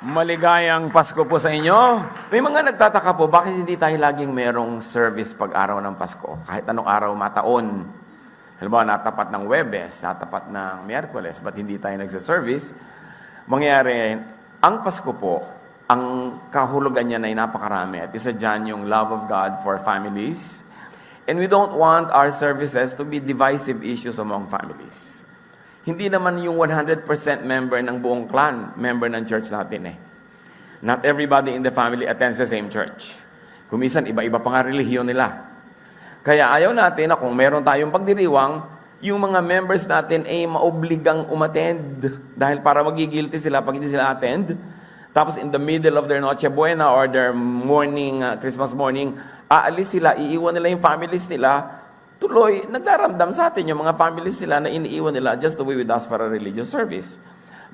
Maligayang Pasko po sa inyo. May mga nagtataka po, bakit hindi tayo laging merong service pag araw ng Pasko? Kahit anong araw mataon. Halimbawa, natapat ng Webes, natapat ng Miyerkules, ba't hindi tayo nagsa-service? Mangyari, ang Pasko po, ang kahulugan niya ay napakarami. At isa dyan yung love of God for families. And we don't want our services to be divisive issues among families. Hindi naman yung 100% member ng buong clan, member ng church natin eh. Not everybody in the family attends the same church. Kumisan, iba-iba pa nga relihiyon nila. Kaya ayaw natin na kung meron tayong pagdiriwang, yung mga members natin ay maobligang umattend. Dahil para magigilty sila pag hindi sila attend. Tapos in the middle of their Noche Buena or their morning, Christmas morning, aalis sila, iiwan nila yung families nila. Tuloy, nagdaramdam sa atin yung mga families nila na iniiwan nila just to be with us for a religious service.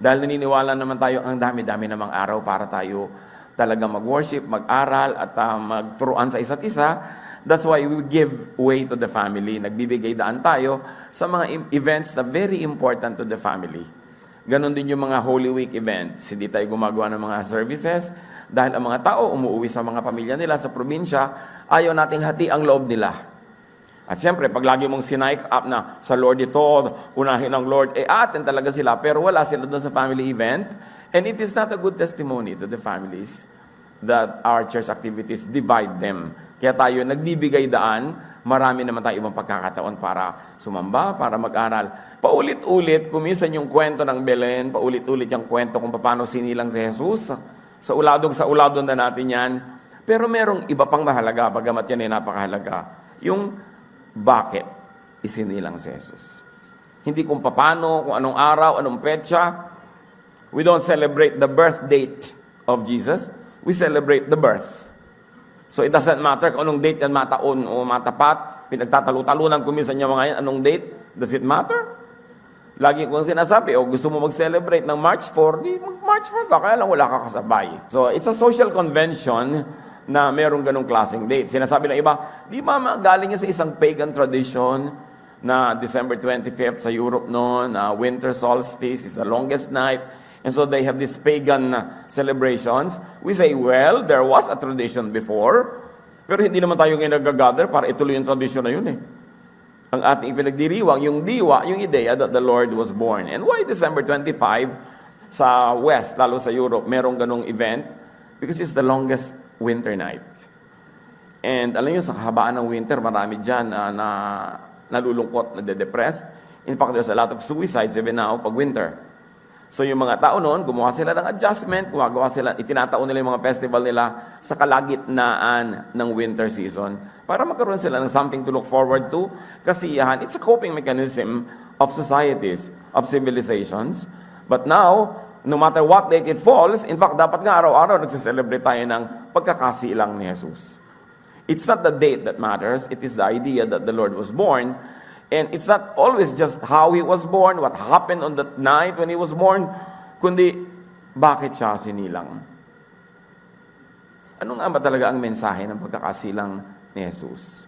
Dahil naniniwala naman tayo, ang dami-dami namang araw para tayo talaga mag-worship, mag-aral, at magturuan sa isa't isa. That's why we give way to the family. Nagbibigay daan tayo sa mga events na very important to the family. Ganon din yung mga Holy Week events. Hindi tayo gumagawa ng mga services dahil ang mga tao umuwi sa mga pamilya nila sa probinsya, ayaw nating hati ang loob nila. At siyempre, pag lagi mong sinike up na sa Lord ito, unahin ng Lord, atin talaga sila, pero wala sila doon sa family event. And it is not a good testimony to the families that our church activities divide them. Kaya tayo nagbibigay daan, marami naman tayo ibang pagkakataon para sumamba, para mag-aral. Paulit-ulit, kuminsan yung kwento ng Belen, paulit-ulit yung kwento kung paano sinilang si Jesus. Sa uladong na natin yan. Pero merong iba pang mahalaga, bagamat yan ay napakahalaga. Yung bakit isinilang si Jesus. Hindi kung paano, kung anong araw, anong petsa. We don't celebrate the birth date of Jesus. We celebrate the birth. So it doesn't matter kung anong date yan mataon o matapat. Pinagtatalo-talunan kuminsan niya mga yan. Anong date? Does it matter? Lagi kong sinasabi, gusto mo mag-celebrate ng March 4, di mag-March 4 ka, kaya lang wala ka kasabay. So it's a social convention na merong ganong klaseng date. Sinasabi ng iba, di ba galing niya sa isang pagan tradition na December 25th sa Europe noon, winter solstice is the longest night, and so they have these pagan celebrations. We say, well, there was a tradition before, pero hindi naman tayo ngayon nag-gather para ituloy yung tradition na yun eh. Ang ating pinagdiriwang, yung diwa, yung ideya that the Lord was born. And why December 25 sa West, lalo sa Europe, merong ganong event? Because it's the longest winter night. And alam niyo, sa kahabaan ng winter, marami dyan na nalulungkot, nade-depressed. In fact, there's a lot of suicides even now pag winter. So yung mga tao noon, gumawa sila ng adjustment, itinataon nila yung mga festival nila sa kalagitnaan ng winter season para magkaroon sila ng something to look forward to. Kasiyahan, it's a coping mechanism of societies, of civilizations. But now, no matter what date it falls, in fact, dapat nga araw-araw nagsiselebrate tayo ng pagkakasilang ni Jesus. It's not the date that matters, it is the idea that the Lord was born. And it's not always just how He was born, what happened on that night when He was born, kundi bakit siya sinilang. Ano nga ba talaga ang mensahe ng pagkakasilang ni Jesus?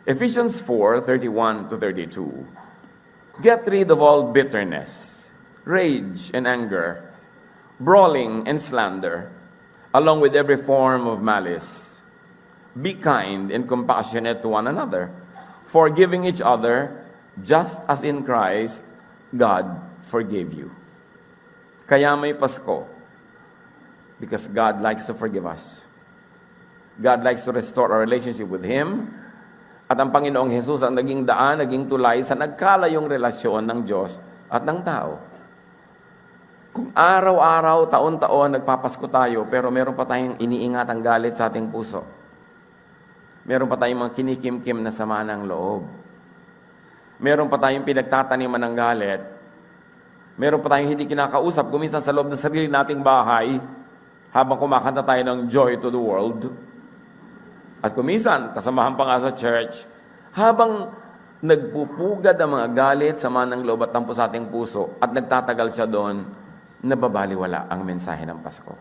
Ephesians 4:31-32. Get rid of all bitterness, rage and anger, brawling and slander, along with every form of malice. Be kind and compassionate to one another, forgiving each other, just as in Christ, God forgave you. Kaya may Pasko, because God likes to forgive us. God likes to restore our relationship with Him, at ang Panginoong Jesus ang naging daan, naging tulay sa nagkalayong relasyon ng Diyos at ng tao. Kung araw-araw, taon-taon, nagpapasko tayo, pero meron pa tayong iniingatang galit sa ating puso. Meron pa tayong mga kinikim-kim na sama ng loob. Meron pa tayong pinagtataniman ng galit. Meron pa tayong hindi kinakausap, kuminsan sa loob ng sarili nating bahay, habang kumakanta tayo ng Joy to the World. At kuminsan, kasamahan pa nga sa church, habang nagpupugad ang mga galit, sama ng loob at tampo sa ating puso, at nagtatagal siya doon, nababaliwala ang mensahe ng Pasko.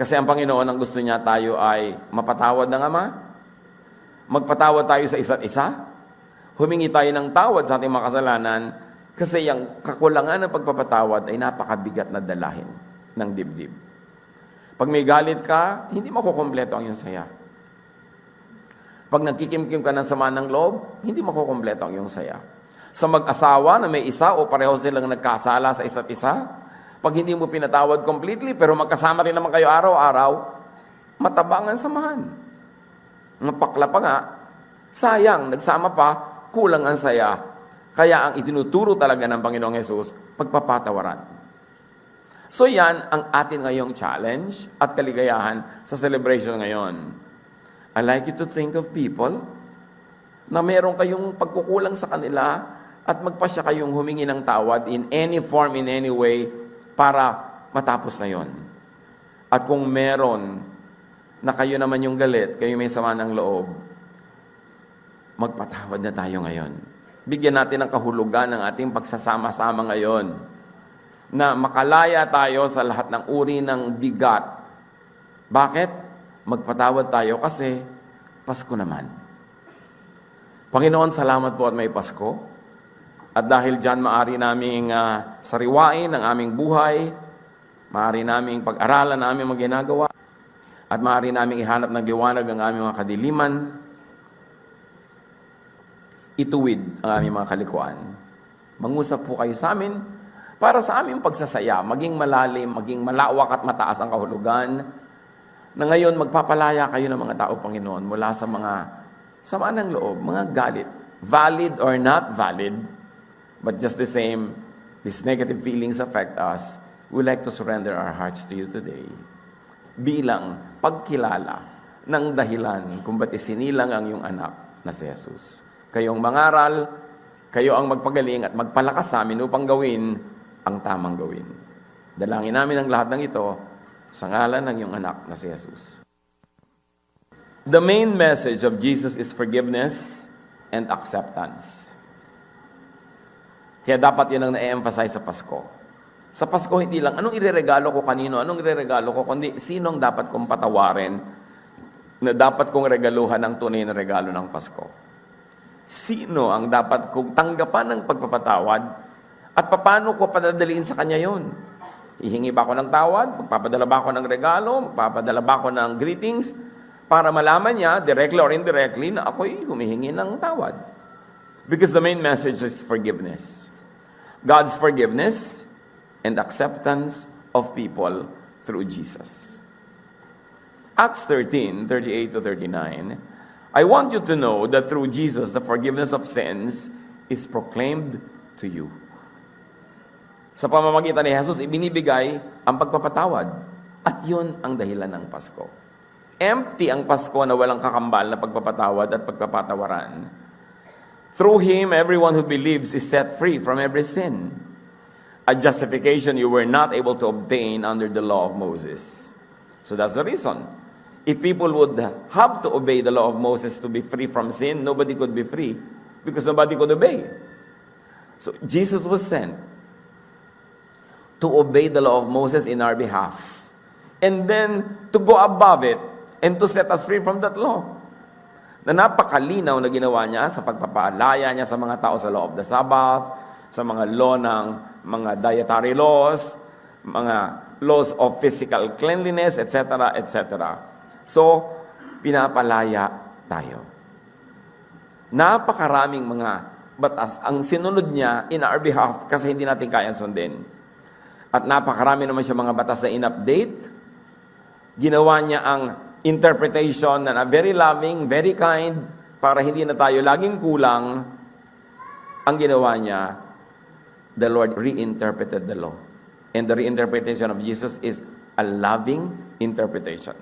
Kasi ang Panginoon, ang gusto niya tayo ay mapatawad ng Ama, magpatawad tayo sa isa't isa, humingi tayo ng tawad sa ating mga kasalanan, kasi yung kakulangan ng pagpapatawad ay napakabigat na dalahin. ng dibdib. Pag may galit ka, hindi makukumpleto ang iyong saya. Pag nagkikimkim ka ng sama ng loob, hindi makukumpleto ang iyong saya. Sa mag-asawa na may isa o pareho silang nagkasala sa isa't isa, pag hindi mo pinatawad completely, pero magkasama rin naman kayo araw-araw, matabang ang samahan. Napakla pa nga, sayang, nagsama pa, kulang ang saya. Kaya ang itinuturo talaga ng Panginoong Hesus, pagpapatawaran. So yan ang atin ngayong challenge at kaligayahan sa celebration ngayon. I like you to think of people na meron kayong pagkukulang sa kanila at magpasya kayong humingi ng tawad in any form, in any way, para matapos na yon. At kung meron na kayo naman yung galit, kayo may sama ng loob, magpatawad na tayo ngayon. Bigyan natin ng kahulugan ng ating pagsasama-sama ngayon na makalaya tayo sa lahat ng uri ng bigat. Bakit? Magpatawad tayo kasi Pasko naman. Panginoon, salamat po at may Pasko. At dahil dyan, maaari naming sariwain ang aming buhay, maaari naming pag-aralan ang aming mga ginagawa, at maaari naming ihanap ng liwanag ang aming mga kadiliman, ituwid ang aming mga kalikuan. Mangusap po kayo sa amin, para sa aming pagsasaya, maging malalim, maging malawak at mataas ang kahulugan, na ngayon magpapalaya kayo ng mga tao, Panginoon, mula sa mga sama ng loob, mga galit, valid or not valid, but just the same, these negative feelings affect us. We like to surrender our hearts to you today. Bilang pagkilala ng dahilan kung ba't isinilang ang iyong anak na si Jesus. Kayong mangaral, kayo ang magpagaling at magpalakas sa amin upang gawin ang tamang gawin. Dalangin namin ang lahat ng ito sa ngalan ng iyong anak na si Jesus. The main message of Jesus is forgiveness and acceptance. Kaya dapat yun ang na-emphasize sa Pasko. Sa Pasko, hindi lang, anong ireregalo ko kanino, anong ireregalo ko, kundi sinong dapat kong patawarin na dapat kong regaluhan ang tunay na regalo ng Pasko. Sino ang dapat kong tanggapan ng pagpapatawad at paano ko padadaliin sa kanya yon? Hihingi ba ako ng tawad? Magpapadala ba ako ng regalo? Magpapadala ba ako ng greetings? Para malaman niya, directly or indirectly, na ako'y humihingi ng tawad. Because the main message is forgiveness. God's forgiveness and acceptance of people through Jesus. Acts 13:38-39. I want you to know that through Jesus, the forgiveness of sins is proclaimed to you. Sa pamamagitan ni Jesus, ibinibigay ang pagpapatawad. At yun ang dahilan ng Pasko. Empty ang Pasko na walang kakambal na pagpapatawad at pagpapatawaran. Through Him, everyone who believes is set free from every sin. A justification you were not able to obtain under the law of Moses. So that's the reason. If people would have to obey the law of Moses to be free from sin, nobody could be free because nobody could obey. So Jesus was sent to obey the law of Moses in our behalf. And then, to go above it and to set us free from that law. Na napakalinaw na ginawa niya sa pagpapaalaya niya sa mga tao sa law of the Sabbath, sa mga law ng mga dietary laws, mga laws of physical cleanliness, etc., etc. So, pinapalaya tayo. Napakaraming mga batas ang sinunod niya in our behalf kasi hindi natin kaya sundin. At napakarami naman siya mga batas na in-update. Ginawa niya ang interpretation na very loving, very kind, para hindi na tayo laging kulang. Ang ginawa niya, the Lord reinterpreted the law. And the reinterpretation of Jesus is a loving interpretation.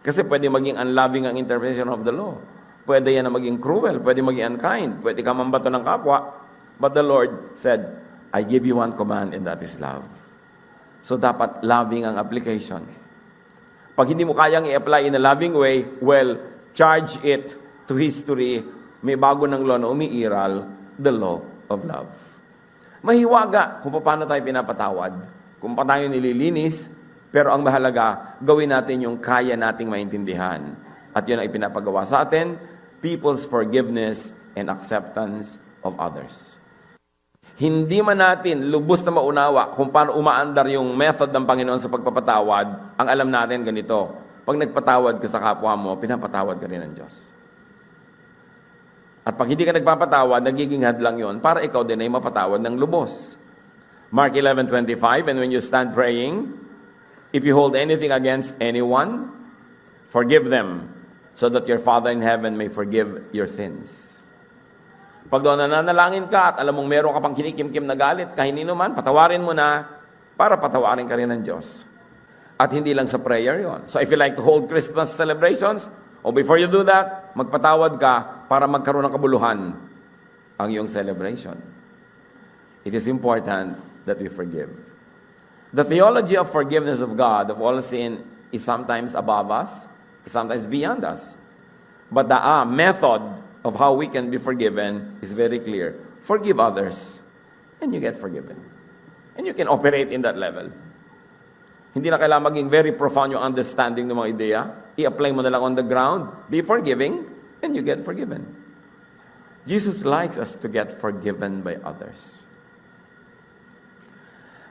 Kasi pwede maging unloving ang interpretation of the law. Pwede yan na maging cruel, pwede maging unkind, pwede ka mambato ng kapwa. But the Lord said, I give you one command and that is love. So dapat loving ang application. Pag hindi mo kayang i-apply in a loving way, well, charge it to history. May bago ng law na umiiral, the law of love. Mahiwaga kung paano tayo pinapatawad, kung paano tayo nililinis, pero ang mahalaga, gawin natin yung kaya nating maintindihan. At yun ang ipinapagawa sa atin, people's forgiveness and acceptance of others. hindi man natin lubos na maunawa kung paano umaandar yung method ng Panginoon sa pagpapatawad, ang alam natin ganito, pag nagpatawad ka sa kapwa mo, pinapatawad ka rin ng Diyos. At pag hindi ka nagpapatawad, nagiging hadlang yon para ikaw din ay mapatawad ng lubos. Mark 11:25, and when you stand praying, if you hold anything against anyone, forgive them, so that your Father in heaven may forgive your sins. Pag doon nananalangin ka at alam mong meron ka pang kinikimkim na galit, kahinino man, patawarin mo na para patawarin ka rin ng Diyos. At hindi lang sa prayer yon. So if you like to hold Christmas celebrations, or before you do that, magpatawad ka para magkaroon ng kabuluhan ang iyong celebration. It is important that we forgive. The theology of forgiveness of God of all sin is sometimes above us, is sometimes beyond us. But the method of how we can be forgiven is very clear. Forgive others, and you get forgiven. And you can operate in that level. Hindi na kailangan maging very profound yung understanding ng mga ideya. I-apply mo na lang on the ground. Be forgiving, and you get forgiven. Jesus likes us to get forgiven by others.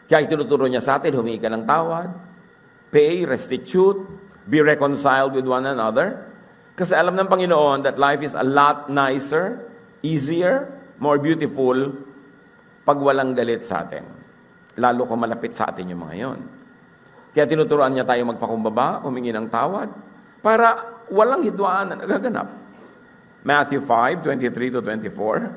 Kaya itinuturo niya sa atin, humingi ka ng tawad, pay, restitute, be reconciled with one another. Kasi alam ng Panginoon that life is a lot nicer, easier, more beautiful pag walang galit sa atin. Lalo kung malapit sa atin yung mga yon. Kaya tinuturoan niya tayo magpakumbaba, humingi ng tawad, para walang hidwaan na nagaganap. Matthew 5:23-24.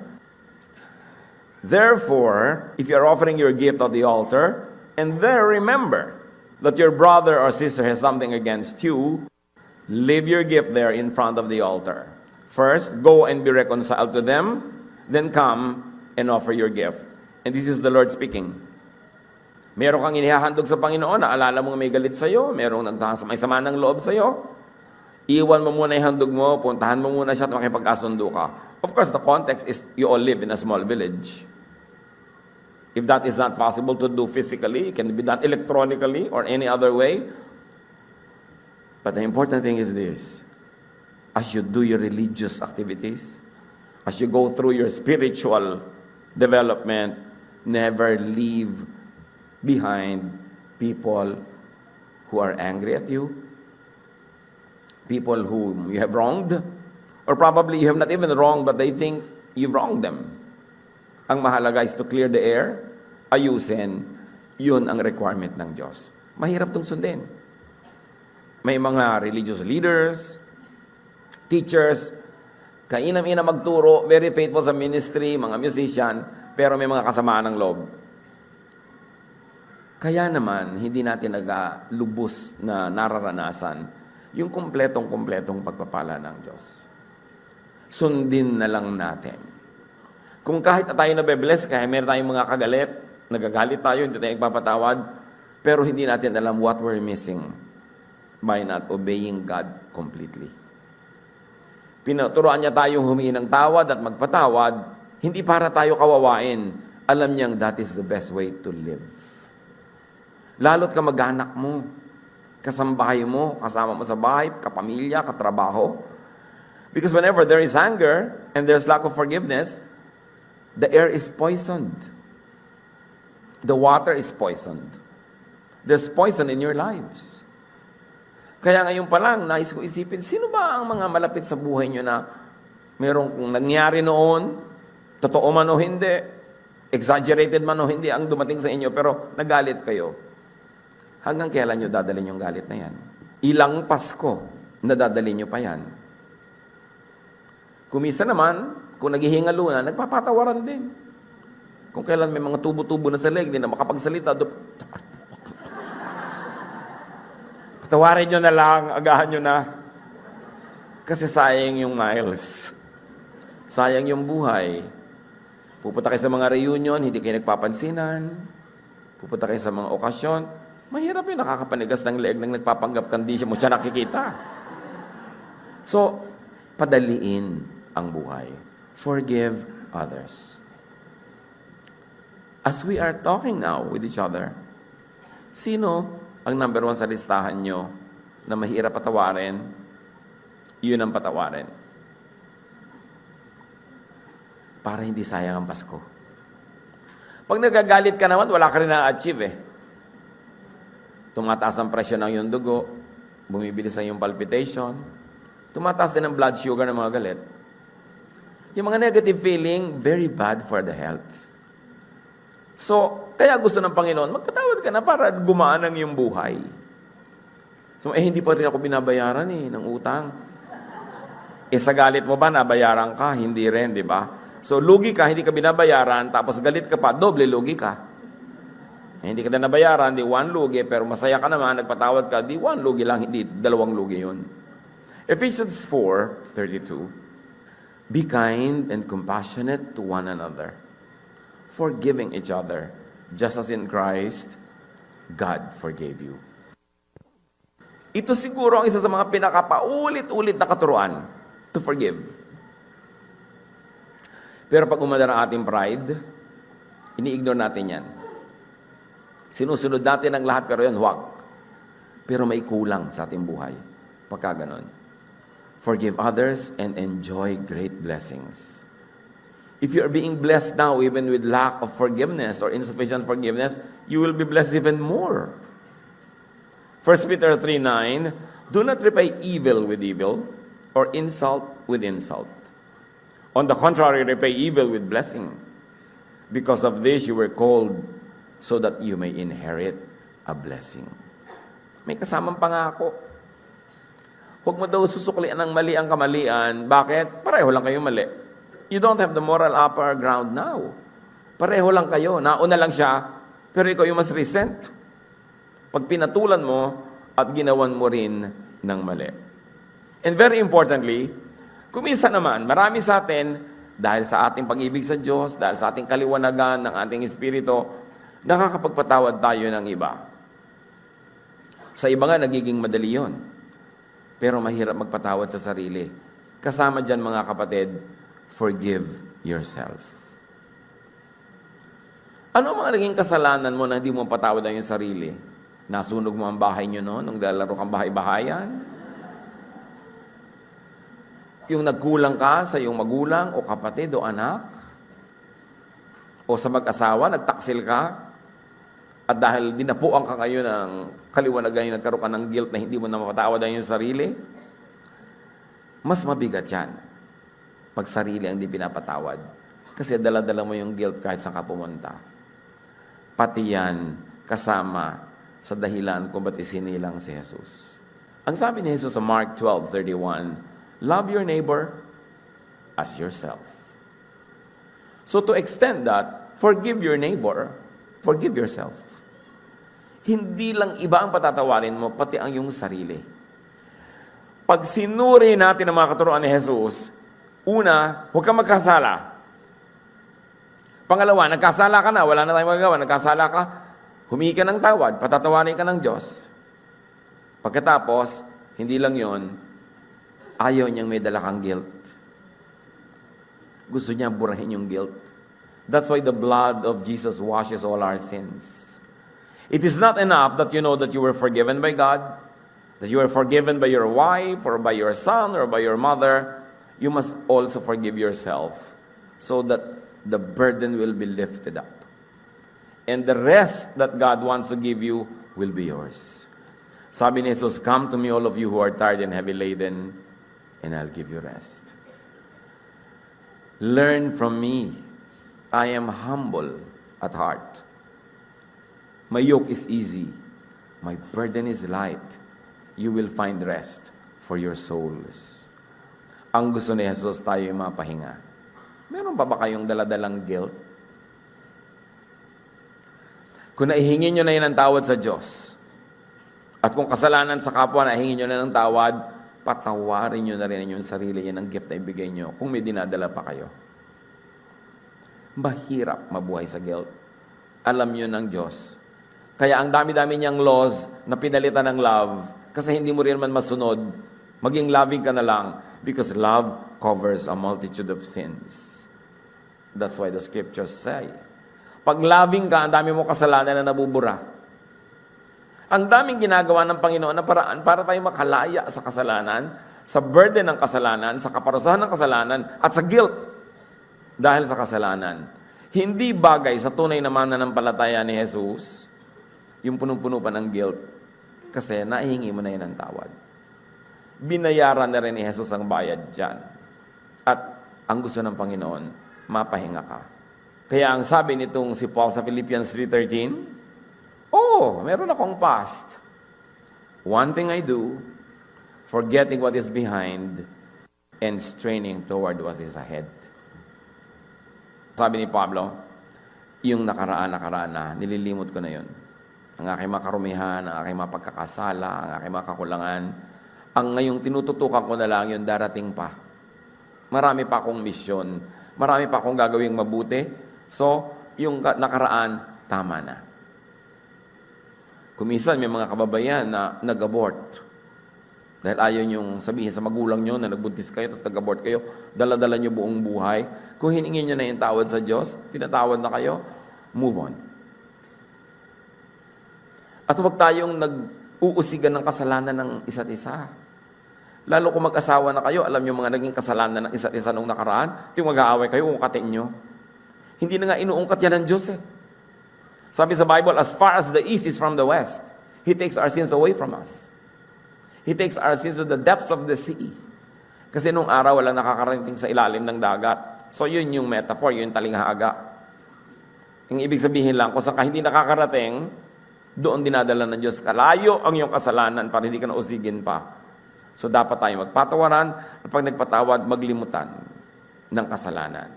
Therefore, if you are offering your gift at the altar, and there remember that your brother or sister has something against you, leave your gift there in front of the altar. First, go and be reconciled to them, then come and offer your gift. And this is the Lord speaking. Meron kang inihahandog sa Panginoon, naalala mo may galit sa'yo, merong may sama ng loob sa'yo, iwan mo muna yung handog mo, puntahan mo muna siya at makipag-asundo ka. Of course, the context is you all live in a small village. If that is not possible to do physically, it can be done electronically or any other way. But the important thing is this: as you do your religious activities, as you go through your spiritual development, never leave behind people who are angry at you, people whom you have wronged, or probably you have not even wronged, but they think you've wronged them. Ang mahalaga is to clear the air, ayusin, yun ang requirement ng Diyos. Mahirap itong sundin. May mga religious leaders, teachers, kainam-ina magturo, very faithful sa ministry, mga musician, pero may mga kasamaan ng loob. Kaya naman, hindi natin nagalubos na nararanasan yung kumpletong pagpapala ng Diyos. Sundin na lang natin. Kung kahit tayo nabe-bless, kaya meron tayong mga kagalit, nagagalit tayo, hindi tayo nagpapatawad, pero hindi natin alam what we're missing by not obeying God completely. Pinuturoan niya tayong humingi ng tawad at magpatawad, hindi para tayo kawawain. Alam niyang that is the best way to live. Lalo't kamag-anak mo, kasambahay mo, kasama mo sa bahay, kapamilya, katrabaho. Because whenever there is anger and there's lack of forgiveness, the air is poisoned. The water is poisoned. There's poison in your lives. Kaya ngayon pa lang, nais ko isipin, sino ba ang mga malapit sa buhay nyo na merong nangyari noon, totoo man o hindi, exaggerated man o hindi ang dumating sa inyo, pero nagalit kayo. Hanggang kailan nyo dadalhin yung galit na yan? Ilang Pasko na dadalhin nyo pa yan? Kumisa naman, kung naghihingalo na, nagpapatawaran din. Kung kailan may mga tubo-tubo na sa leg, hindi na makapagsalita, patawarin nyo na lang, agahan nyo na. Kasi sayang yung miles. Sayang yung buhay. Pupunta kayo sa mga reunion, hindi kayo nagpapansinan. Pupunta kayo sa mga okasyon, mahirap yung nakakapanigas ng leeg nang nagpapanggap kandi mo siya nakikita. So, padaliin ang buhay. Forgive others. As we are talking now with each other, sino ang number one sa listahan nyo na mahirap patawarin? Yun ang patawarin. Para hindi sayang ang Pasko. Pag nagagalit ka naman, wala ka rin na-achieve eh. Tumataas ang presyo ng iyong dugo, bumibilis ang iyong palpitation, tumataas din ang blood sugar ng mga galit. Yung mga negative feeling, very bad for the health. So, kaya gusto ng Panginoon, magpatawad ka na para gumaan ang iyong buhay. So, hindi pa rin ako binabayaran ng utang. Sa galit mo ba, nabayaran ka? Hindi rin, di ba? So, lugi ka, hindi ka binabayaran, tapos galit ka pa, doble lugi ka. Hindi ka na nabayaran, di one lugi, pero masaya ka naman, nagpatawad ka, di one lugi lang, hindi dalawang lugi yun. Ephesians 4:32, be kind and compassionate to one another, forgiving each other, just as in Christ, God forgave you. Ito siguro ang isa sa mga pinakapaulit-ulit na katuruan, to forgive. Pero pag umadara ating pride, ini-ignore natin yan. Sinusunod natin ang lahat, pero yan, huwag. Pero may kulang sa ating buhay. Pagka ganon. Forgive others and enjoy great blessings. If you are being blessed now, even with lack of forgiveness or insufficient forgiveness, you will be blessed even more. 1 Peter 3:9, do not repay evil with evil or insult with insult. On the contrary, repay evil with blessing. Because of this you were called, so that you may inherit a blessing. May kasamang pangako. Huwag mo daw susuklian ng mali ang kamalian. Bakit? Pareho lang kayo mali. You don't have the moral upper ground now. Pareho lang kayo. Nauna lang siya, pero ikaw yung mas recent. Pag pinatulan mo at ginawan mo rin ng mali. And very importantly, kumisa naman, marami sa atin, dahil sa ating pag-ibig sa Diyos, dahil sa ating kaliwanagan ng ating espiritu, nakakapagpatawad tayo ng iba. Sa iba nga, nagiging madali yun. Pero mahirap magpatawad sa sarili. Kasama dyan, mga kapatid, forgive yourself. Ano ang mga naging kasalanan mo na hindi mo patawad ang iyong sarili? Nasunog mo ang bahay nyo noon, nung lalaro kang bahay-bahayan? Yung nagkulang ka sa iyong magulang o kapatid o anak? O sa mag-asawa, nagtaksil ka? At dahil dinapuan ka ngayon ng kaliwanagan, nagkaroon ka ng guilt na hindi mo na mapatawad ang iyong sarili, mas mabigat yan pag sarili ang di pinapatawad. Kasi dala-dala mo yung guilt kahit saan ka pumunta. Pati yan kasama sa dahilan kung ba't isinilang si Jesus. Ang sabi ni Jesus sa Mark 12:31, love your neighbor as yourself. So to extend that, forgive your neighbor, forgive yourself. Hindi lang iba ang patatawarin mo, pati ang iyong sarili. Pag sinuri natin ang mga katuruan ni Jesus, una, huwag kang magkasala. Pangalawa, nagkasala ka na, wala na tayong magagawa, nagkasala ka, humingi ka ng tawad, patatawarin ka ng Diyos. Pagkatapos, hindi lang yon, ayaw niyang may dala kang guilt. Gusto niya burahin yung guilt. That's why the blood of Jesus washes all our sins. It is not enough that you know that you were forgiven by God, that you were forgiven by your wife, or by your son, or by your mother. You must also forgive yourself so that the burden will be lifted up. And the rest that God wants to give you will be yours. Sabi ni Jesus, come to me all of you who are tired and heavy laden, and I'll give you rest. Learn from me. I am humble at heart. My yoke is easy. My burden is light. You will find rest for your souls. Ang gusto ni Jesus, tayo yung mapahinga. Meron pa ba kayong daladalang guilt? Kung naihingin nyo na yun ang tawad sa Diyos, at kung kasalanan sa kapwa, naihingin nyo na ng tawad, patawarin nyo na rin yung sarili, yan ang gift na ibigay nyo, kung may dinadala pa kayo. Mahirap mabuhay sa guilt. Alam nyo ng Diyos. Kaya ang dami-dami niyang laws na pinalitan ng love, kasi hindi mo rin man masunod, maging loving ka na lang, because love covers a multitude of sins. That's why the scriptures say, pag loving ka, ang dami mo kasalanan na nabubura. Ang daming ginagawa ng Panginoon na paraan para tayo makalaya sa kasalanan, sa burden ng kasalanan, sa kaparusahan ng kasalanan, at sa guilt dahil sa kasalanan. Hindi bagay sa tunay na mananampalataya ni Jesus, yung punong-puno pa ng guilt, kasi naihingi mo na yun ng tawad. Binayaran na rin ni Jesus ang bayad dyan. At ang gusto ng Panginoon, mapahinga ka. Kaya ang sabi nitong si Paul sa Philippians 3:13, meron akong past. One thing I do, forgetting what is behind and straining toward what is ahead. Sabi ni Pablo, yung nakaraan na, nililimot ko na yun. Ang aking makarumihan, ang aking mapagkakasala, ang aking makakulangan, ang ngayong tinututukan ko na lang yun, darating pa. Marami pa akong misyon, marami pa akong gagawing mabuti, so yung nakaraan, tama na. Kuminsan may mga kababayan na nag-abort. Dahil ayaw niyong sabihin sa magulang niyo na nagbuntis kayo, tapos nag-abort kayo, dala-dala niyo buong buhay. Kung hiningin niyo na yung tawad sa Diyos, pinatawad na kayo, move on. At huwag tayong nag-uusigan ng kasalanan ng isa't isa. Lalo kung mag-asawa na kayo, alam niyo mga naging kasalanan ng isa't isa nung nakaraan, yung mag-aaway kayo, ungkatin niyo. Hindi na nga inuungkat yan ng Diyos eh. Sabi sa Bible, as far as the east is from the west, He takes our sins away from us. He takes our sins to the depths of the sea. Kasi nung araw, walang nakakarating sa ilalim ng dagat. So yun yung metaphor, yun yung talinghaga. Yung ibig sabihin lang, kung saan ka hindi nakakarating, doon dinadala ng Diyos. Kalayo ang iyong kasalanan para hindi ka nausigin pa. So dapat tayo magpatawaran at pag nagpatawad, maglimutan ng kasalanan.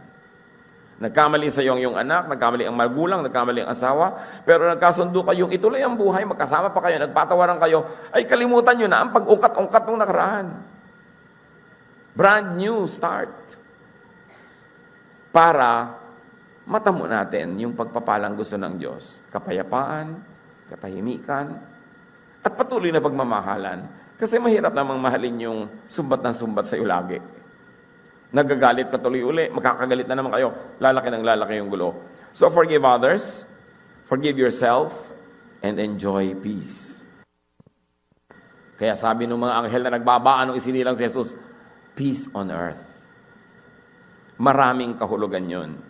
Nagkamali sa iyong anak, nagkamali ang magulang, nagkamali ang asawa, pero nagkasundo kayong ituloy ang buhay, magkasama pa kayo, nagpatawaran kayo, ay kalimutan nyo na ang pag-ungkat-ungkat ng nakaraan. Brand new start. Para matamo natin yung pagpapalang gusto ng Diyos. Kapayapaan, katahimikan, at patuloy na pagmamahalan. Kasi mahirap namang mahalin yung sumbat ng sumbat sa iyo lagi. Nagagalit ka tuloy uli, makakagalit na naman kayo, lalaki ng lalaki yung gulo. So forgive others, forgive yourself, and enjoy peace. Kaya sabi ng mga anghel na nagbabaan nung isinilang si Jesus, peace on earth. Maraming kahulugan yun.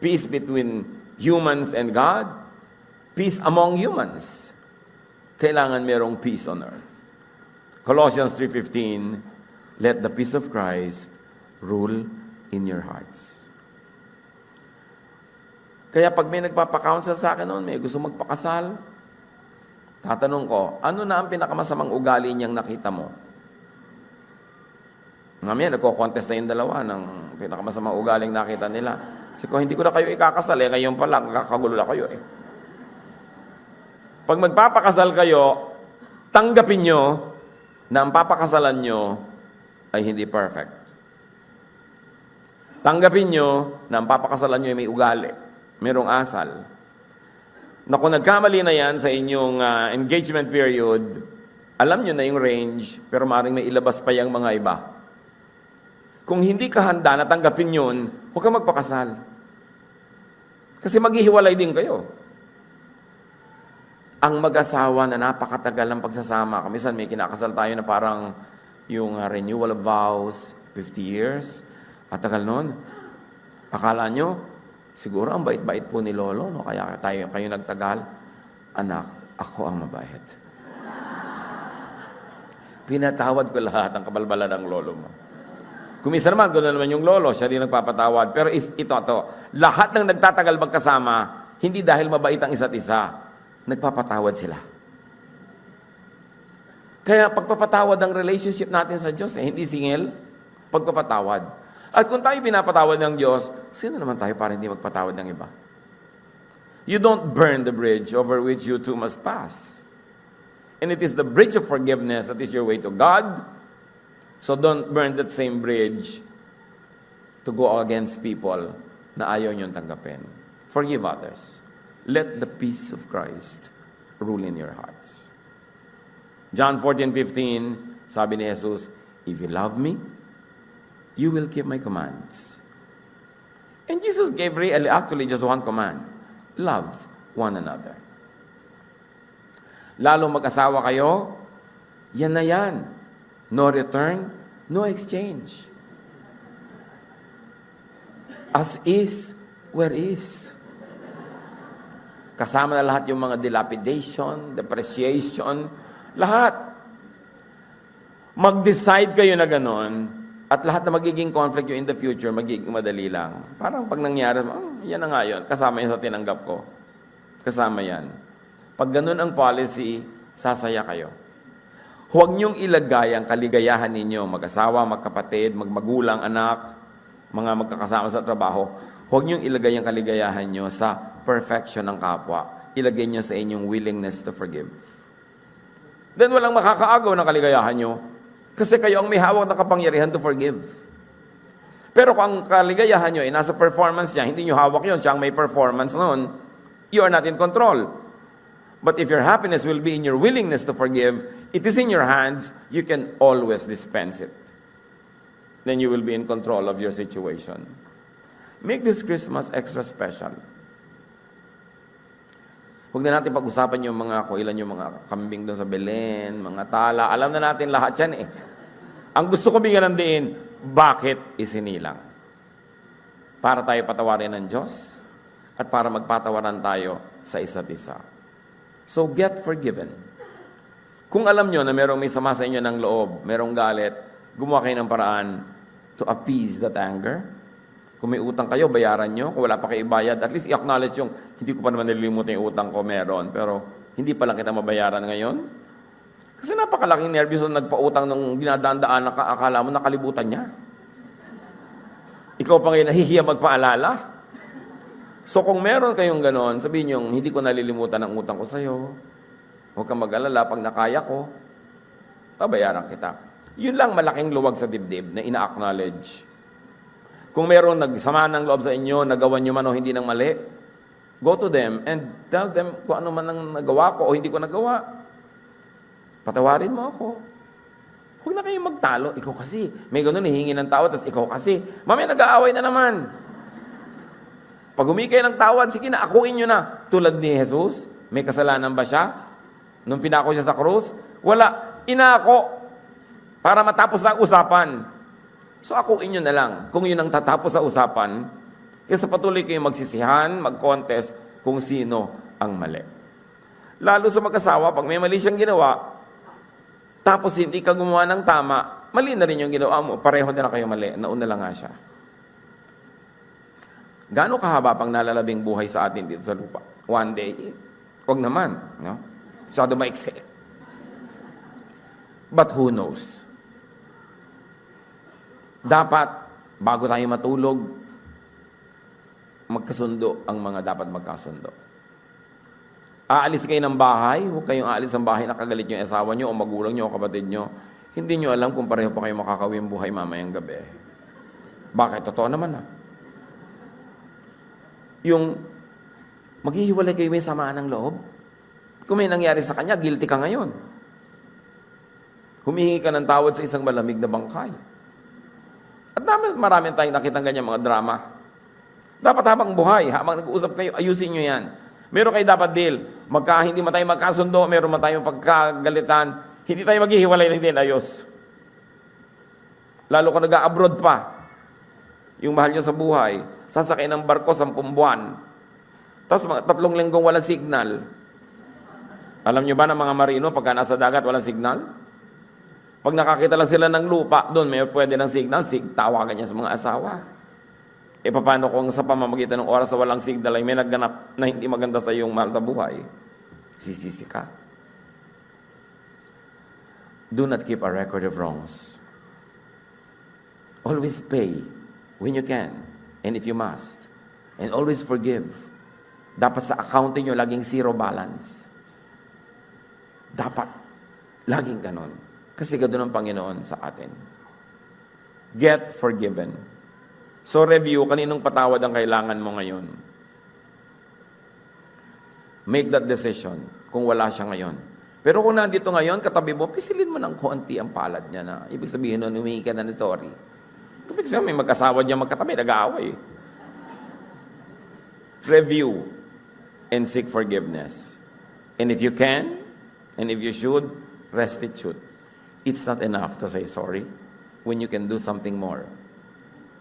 Peace between humans and God, peace among humans. Kailangan merong peace on earth. Colossians 3:15, let the peace of Christ rule in your hearts. Kaya pag may nagpapakounsel sa akin noon, may gusto magpakasal, tatanong ko, ano na ang pinakamasamang ugali niyang nakita mo? Ngayon, nagko-contest na yung dalawa ng pinakamasamang ugaling nakita nila. Kasi kung hindi ko na kayo ikakasal, ngayon pa lang, kakagulo na kayo eh. Pag magpapakasal kayo, tanggapin nyo na ang papakasalan nyo ay hindi perfect. Tanggapin nyo na ang papakasalan nyo ay may ugali, mayroong asal. Na kung nagkamali na yan sa inyong engagement period, alam nyo na yung range, pero maaaring may ilabas pa yung mga iba. Kung hindi ka handa na tanggapin yun, huwag kang magpakasal. Kasi maghihiwalay din kayo. Ang mag-asawa na napakatagal ng pagsasama, minsan may kinakasal tayo na parang yung renewal of vows, 50 years, at tagal nun. Akala nyo, siguro ang bait-bait po ni Lolo, no? Kaya kayo nagtagal. Anak, ako ang mabait. Pinatawad ko lahat ang kabalbalan ng Lolo mo. Kumisa naman, gano'n naman yung Lolo, siya din nagpapatawad. Pero ito, lahat ng nagtatagal magkasama, hindi dahil mabait ang isa't isa, nagpapatawad sila. Kaya pagpapatawad ang relationship natin sa Diyos, hindi singil, pagpapatawad. At kung tayo pinapatawad ng Diyos, sino naman tayo para hindi magpatawad ng iba? You don't burn the bridge over which you two must pass. And it is the bridge of forgiveness that is your way to God. So don't burn that same bridge to go against people na ayaw niyong tanggapin. Forgive others. Let the peace of Christ rule in your hearts. John 14:15, sabi ni Jesus, if you love me, you will keep my commands. And Jesus gave actually just one command. Love one another. Lalo mag-asawa kayo, yan na yan. No return, no exchange. As is, Where is? Kasama na lahat yung mga dilapidation, depreciation, lahat. Mag-decide kayo na ganon, at lahat na magiging conflict yung in the future, magiging madali lang. Parang pag nangyari, yan na nga yun, kasama yun sa tinanggap ko. Kasama yan. Pag ganon ang policy, sasaya kayo. Huwag niyong ilagay ang kaligayahan ninyo, mag-asawa, magkapatid, magmagulang, anak, mga magkakasama sa trabaho. Huwag niyong ilagay ang kaligayahan niyo sa perfection ng kapwa. Ilagay niyo sa inyong willingness to forgive. Then walang makakaagaw ng kaligayahan niyo kasi kayo ang may hawak na kapangyarihan to forgive. Pero kung ang kaligayahan niyo ay nasa performance niya, hindi niyo hawak yun, siya ang may performance noon, you are not in control. But if your happiness will be in your willingness to forgive, it is in your hands, you can always dispense it. Then you will be in control of your situation. Make this Christmas extra special. Huwag na natin pag-usapan yung mga, kung ilan yung mga kambing doon sa Belen, mga tala. Alam na natin lahat yan eh. Ang gusto ko bigyan ng diin, bakit isinilang? Para tayo patawarin ng Diyos at para magpatawaran tayo sa isa't isa. So get forgiven. Kung alam nyo na merong may sama sa inyo ng loob, merong galit, gumawa kayo ng paraan to appease that anger. Kung may utang kayo, bayaran nyo. Kung wala pa kayo ibayad, at least i-acknowledge yung, hindi ko pa naman nililimutan yung utang ko, meron. Pero hindi pa lang kita mabayaran ngayon. Kasi napakalaking nervyos nung nagpautang nung dinadaan-daan, akala mo nakalibutan niya. Ikaw pa ngayon nahihiya magpaalala. So kung meron kayong ganon, sabihin nyo, hindi ko nalilimutan ang utang ko sa'yo. Huwag kang mag-alala, pag nakaya ko, babayaran kita. Yun lang malaking luwag sa dibdib na ina-acknowledge. Kung meron nagsama ng loob sa inyo, nagawa nyo man o hindi ng mali, go to them and tell them kung ano man ang nagawa ko o hindi ko nagawa. Patawarin mo ako. Huwag na kayong magtalo. Ikaw kasi, may ganun, hihingi ng tawad, tapos ikaw kasi, mamaya nag-aaway na naman. Pag humingi kayo ng tawad, sige na, akuin nyo na. Tulad ni Jesus, may kasalanan ba siya? Nung pinako siya sa krus? Wala. Inako. Para matapos ang usapan. So akuin nyo na lang. Kung yun ang tatapos sa usapan, kaysa patuloy kayong magsisihan, mag-contest kung sino ang mali. Lalo sa mag-asawa, pag may mali siyang ginawa, tapos hindi ka gumawa ng tama, mali na rin yung ginawa mo. Pareho na lang kayo mali. Nauna lang nga siya. Gaano kahaba pang nalalabing buhay sa atin dito sa lupa? One day? Huwag naman. No? Masyado maiksi. But who knows? Dapat, bago tayo matulog, magkasundo ang mga dapat magkasundo. Aalis kayo ng bahay, huwag kayong aalis ng bahay nakagalit yung asawa nyo o magulang nyo o kapatid nyo. Hindi nyo alam kung pareho pa kayo makakawin buhay mamayang gabi. Bakit? Totoo naman ha. Yung maghihiwalay kayo may samaan ng loob. Kung may nangyari sa kanya, guilty ka ngayon. Humihingi ka ng tawad sa isang malamig na bangkay. At marami tayong nakitang ganyan mga drama. Dapat habang buhay, habang nag-uusap kayo, ayusin nyo yan. Meron kayo dapat deal. Hindi man tayo magkasundo, meron man tayong pagkagalitan, hindi tayo maghihiwalay na hindi ayos. Lalo kung nag-abroad pa, yung mahal nyo sa buhay, sasakay ng barko 10 buwan. Tapos 3 linggong walang signal. Alam nyo ba ng mga marino, pagka nasa dagat walang signal? Pag nakakita lang sila ng lupa, doon may pwede ng signal, tawagan niya sa mga asawa. E paano kung sa pamamagitan ng oras sa walang signal ay may nagganap na hindi maganda sa iyong mahal sa buhay? Sisisi ka. Do not keep a record of wrongs. Always pay when you can and if you must. And always forgive. Dapat sa accounting nyo laging zero balance. Dapat laging ganon. Kasi ganoon ang Panginoon sa atin. Get forgiven. So review, kaninong patawad ang kailangan mo ngayon? Make that decision kung wala siya ngayon. Pero kung nandito ngayon, katabi mo, pisilin mo ng konti ang palad niya na. Ibig sabihin nun, humingi ka na ng sorry. Ibig sabihin, may mag-asawa niya magkatabi, nag-aaway. Review and seek forgiveness. And if you can, and if you should, restitute. It's not enough to say sorry when you can do something more.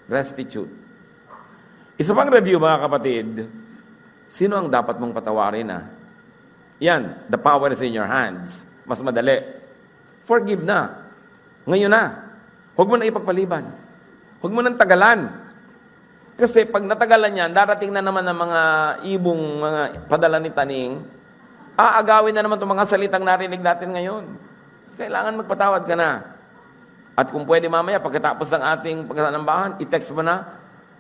Restitute. Isa pang review mga kapatid, sino ang dapat mong patawarin Yan, the power is in your hands. Mas madali. Forgive na. Ngayon na. Huwag mo na ipagpaliban. Huwag mo nang tagalan. Kasi pag natagalan yan, darating na naman ng mga ibong, mga padala ni Taning, aagawin na naman itong mga salitang narinig natin ngayon. Kailangan magpatawad ka na. At kung pwede mamaya, pagkatapos ng ating pagkasanambahan, i-text mo na.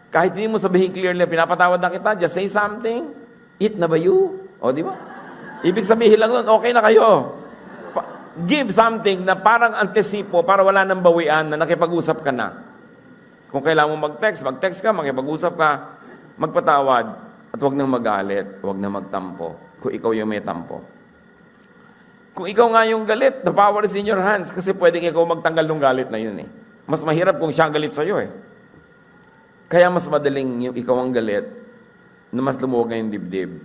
Kahit hindi mo sabihin clearly, pinapatawad na kita, just say something. Eat na ba you? O, di ba? Ibig sabihin lang nun, okay na kayo. Give something na parang antisipo para wala nang bawian na nakipag-usap ka na. Kung kailangan mo mag-text ka, makipag-usap ka, magpatawad, at huwag nang magalit, huwag nang magtampo, kung ikaw yung may tampo. Kung ikaw nga yung galit, the power is in your hands, kasi pwedeng ikaw magtanggal ng galit na yun Mas mahirap kung siya ang galit sa'yo Kaya mas madaling yung ikaw ang galit, na mas lumuwag yung dibdib.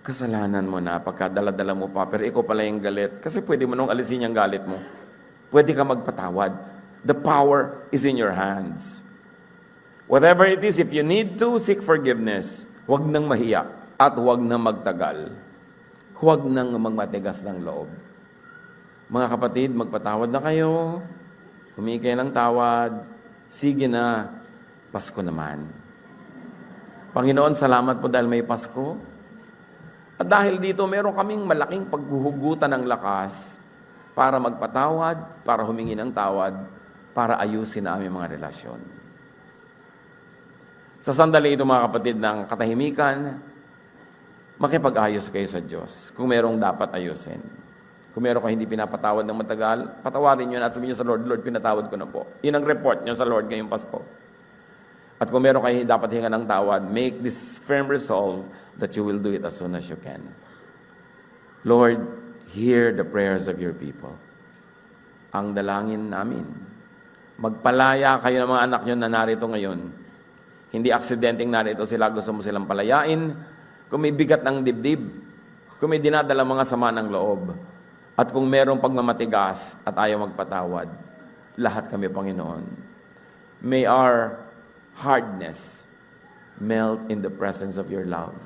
Kasalanan mo na, pagkadala-dala mo pa, pero ikaw pala yung galit, kasi pwede mo nung alisin yung galit mo. Pwede ka magpatawad. The power is in your hands. Whatever it is, if you need to seek forgiveness, huwag nang mahiya at huwag nang magtagal. Huwag nang magmatigas ng loob. Mga kapatid, magpatawad na kayo. Humingi kayo ng tawad. Sige na, Pasko naman. Panginoon, salamat po dahil may Pasko. At dahil dito, meron kaming malaking paghuhugutan ng lakas para magpatawad, para humingi ng tawad, para ayusin na aming mga relasyon. Sa sandali ito mga kapatid ng katahimikan, makipag-ayos kayo sa Diyos kung merong dapat ayusin. Kung meron kayo hindi pinapatawad ng matagal, patawarin nyo at sabihin nyo sa Lord, Lord, pinatawad ko na po. Yun ang report nyo sa Lord ngayong Pasko. At kung meron kayo dapat hinga ng tawad, make this firm resolve that you will do it as soon as you can. Lord, hear the prayers of your people. Ang dalangin namin, magpalaya kayo ng mga anak nyo na narito ngayon. Hindi aksidenteng narito sila, gusto mo silang palayain. Kung may bigat ng dibdib, kung may dinadala mga sama ng loob, at kung merong pagmamatigas at ayaw magpatawad, lahat kami, Panginoon. May our hardness melt in the presence of your love.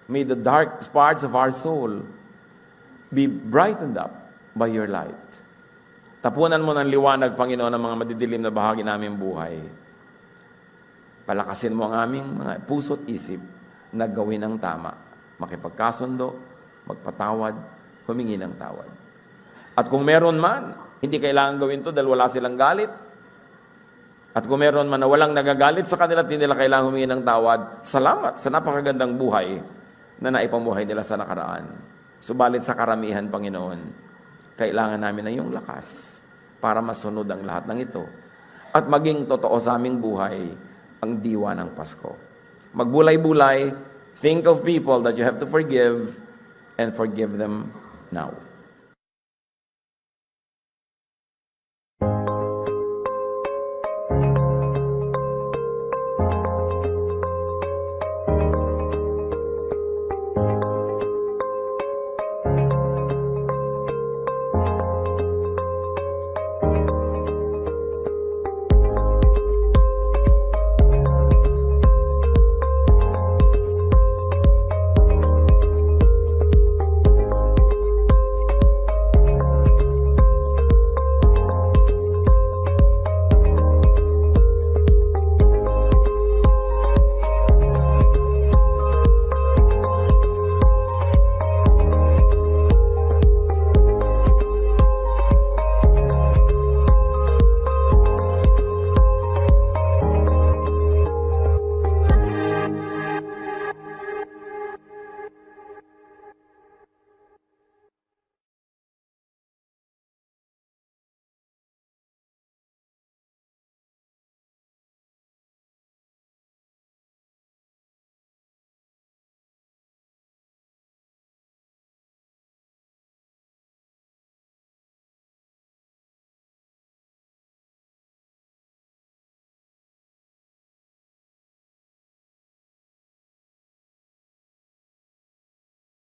May the dark parts of our soul be brightened up by your light. Tapunan mo ng liwanag, Panginoon, ang mga madidilim na bahagi naming buhay. Palakasin mo ang aming mga puso't isip na gawin ang tama. Makipagkasundo, magpatawad, humingi ng tawad. At kung meron man, hindi kailangan gawin to dahil wala silang galit. At kung meron man na walang nagagalit sa kanila at hindi nila kailangan humingi ng tawad, salamat sa napakagandang buhay na naipamuhay nila sa nakaraan. Subalit sa karamihan, Panginoon, kailangan namin ng iyong lakas para masunod ang lahat ng ito at maging totoo sa aming buhay ang diwa ng Pasko. Magbulay-bulay, think of people that you have to forgive and forgive them now.